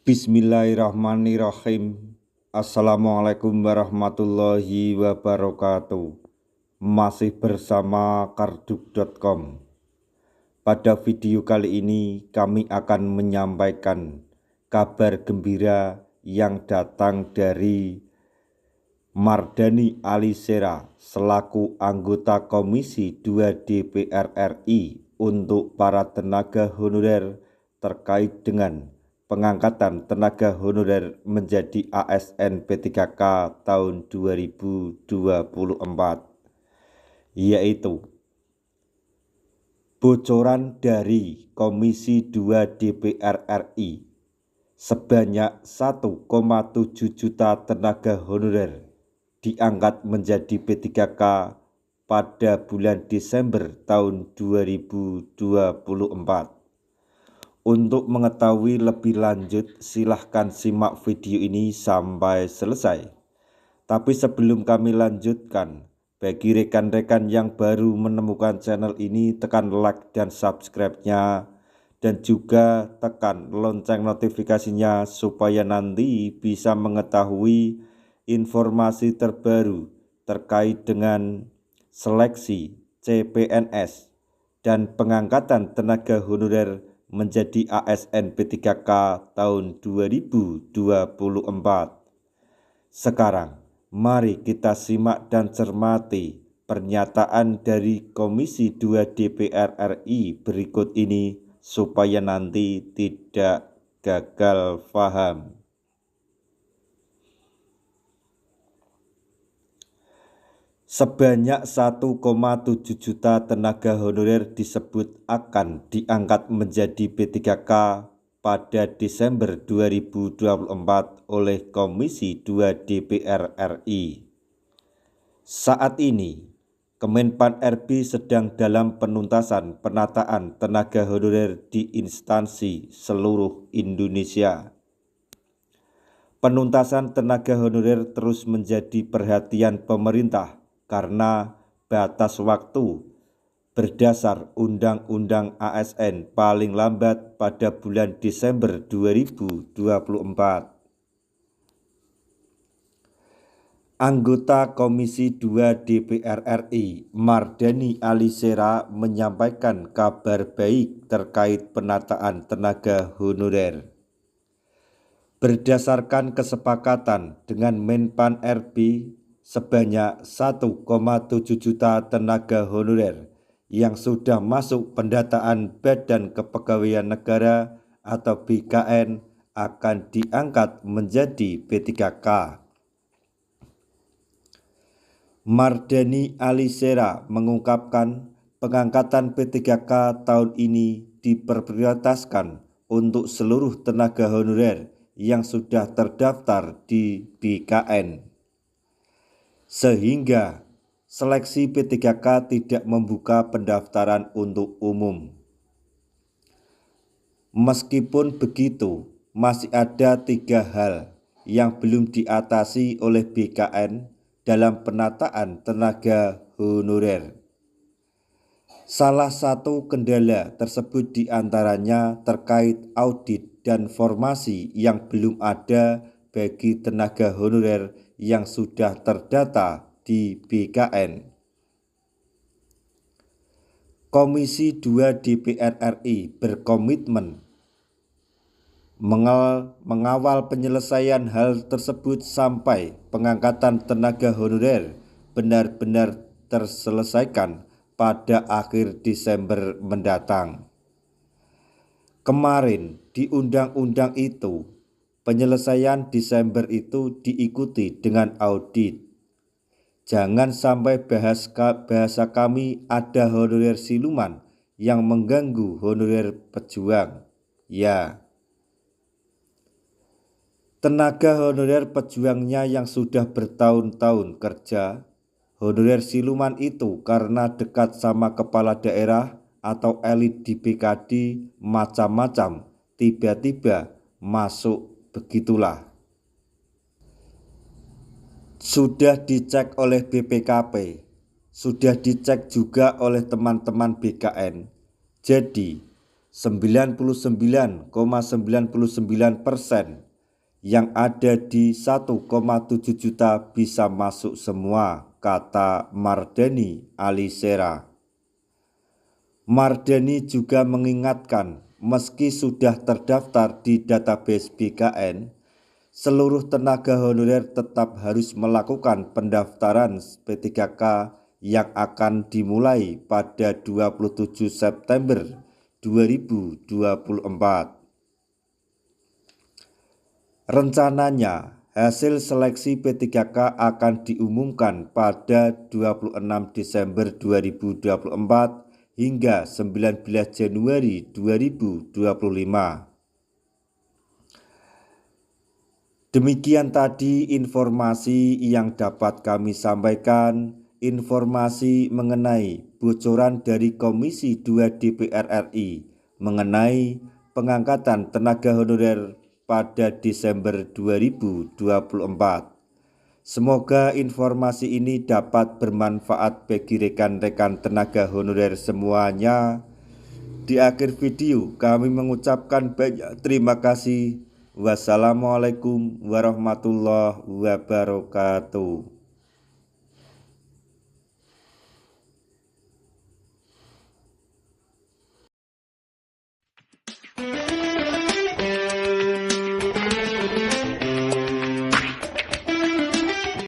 Bismillahirrahmanirrahim. Assalamualaikum warahmatullahi wabarakatuh. Masih bersama karduk.com. Pada video kali ini kami akan menyampaikan kabar gembira yang datang dari Mardhani Alisera selaku anggota Komisi 2 DPR RI untuk para tenaga honorer terkait dengan pengangkatan tenaga honorer menjadi ASN P3K tahun 2024, yaitu bocoran dari Komisi 2 DPR RI sebanyak 1,7 juta tenaga honorer diangkat menjadi P3K pada bulan Desember tahun 2024. Untuk mengetahui lebih lanjut, silahkan simak video ini sampai selesai. Tapi sebelum kami lanjutkan, bagi rekan-rekan yang baru menemukan channel ini, tekan like dan subscribe-nya, dan juga tekan lonceng notifikasinya supaya nanti bisa mengetahui informasi terbaru terkait dengan seleksi CPNS dan pengangkatan tenaga honorer menjadi ASN P3K tahun 2024. Sekarang, mari kita simak dan cermati pernyataan dari Komisi 2 DPR RI berikut ini supaya nanti tidak gagal paham. Sebanyak 1,7 juta tenaga honorer disebut akan diangkat menjadi P3K pada Desember 2024 oleh Komisi 2 DPR RI. Saat ini, Kemenpan RB sedang dalam penuntasan penataan tenaga honorer di instansi seluruh Indonesia. Penuntasan tenaga honorer terus menjadi perhatian pemerintah karena batas waktu berdasar Undang-Undang ASN paling lambat pada bulan Desember 2024. Anggota Komisi 2 DPR RI Mardhani Alisera menyampaikan kabar baik terkait penataan tenaga honorer. Berdasarkan kesepakatan dengan Menpan RB, sebanyak 1,7 juta tenaga honorer yang sudah masuk pendataan Badan Kepegawaian Negara atau BKN akan diangkat menjadi P3K. Mardhani Alisera mengungkapkan pengangkatan P3K tahun ini diprioritaskan untuk seluruh tenaga honorer yang sudah terdaftar di BKN, sehingga seleksi P3K tidak membuka pendaftaran untuk umum. Meskipun begitu, masih ada 3 hal yang belum diatasi oleh BKN dalam penataan tenaga honorer. Salah satu kendala tersebut diantaranya terkait audit dan formasi yang belum ada bagi tenaga honorer yang sudah terdata di BKN. Komisi 2 DPR RI berkomitmen mengawal penyelesaian hal tersebut sampai pengangkatan tenaga honorer benar-benar terselesaikan pada akhir Desember mendatang. Kemarin di undang-undang itu, penyelesaian Desember itu diikuti dengan audit. Jangan sampai bahasa kami ada honorer siluman yang mengganggu honorer pejuang. Ya, tenaga honorer pejuangnya yang sudah bertahun-tahun kerja, honorer siluman itu karena dekat sama kepala daerah atau elit di BKD macam-macam, tiba-tiba masuk begitulah. Sudah dicek oleh BPKP, sudah dicek juga oleh teman-teman BKN. Jadi 99,99% yang ada di 1,7 juta bisa masuk semua, kata Mardhani Alisera. Mardhani juga mengingatkan, meski sudah terdaftar di database BKN, seluruh tenaga honorer tetap harus melakukan pendaftaran P3K yang akan dimulai pada 27 September 2024. Rencananya, hasil seleksi P3K akan diumumkan pada 26 Desember 2024 hingga 19 Januari 2025. Demikian tadi informasi yang dapat kami sampaikan, informasi mengenai bocoran dari Komisi 2 DPR RI mengenai pengangkatan tenaga honorer pada Desember 2024. Semoga informasi ini dapat bermanfaat bagi rekan-rekan tenaga honorer semuanya. Di akhir video kami mengucapkan banyak terima kasih. Wassalamualaikum warahmatullahi wabarakatuh.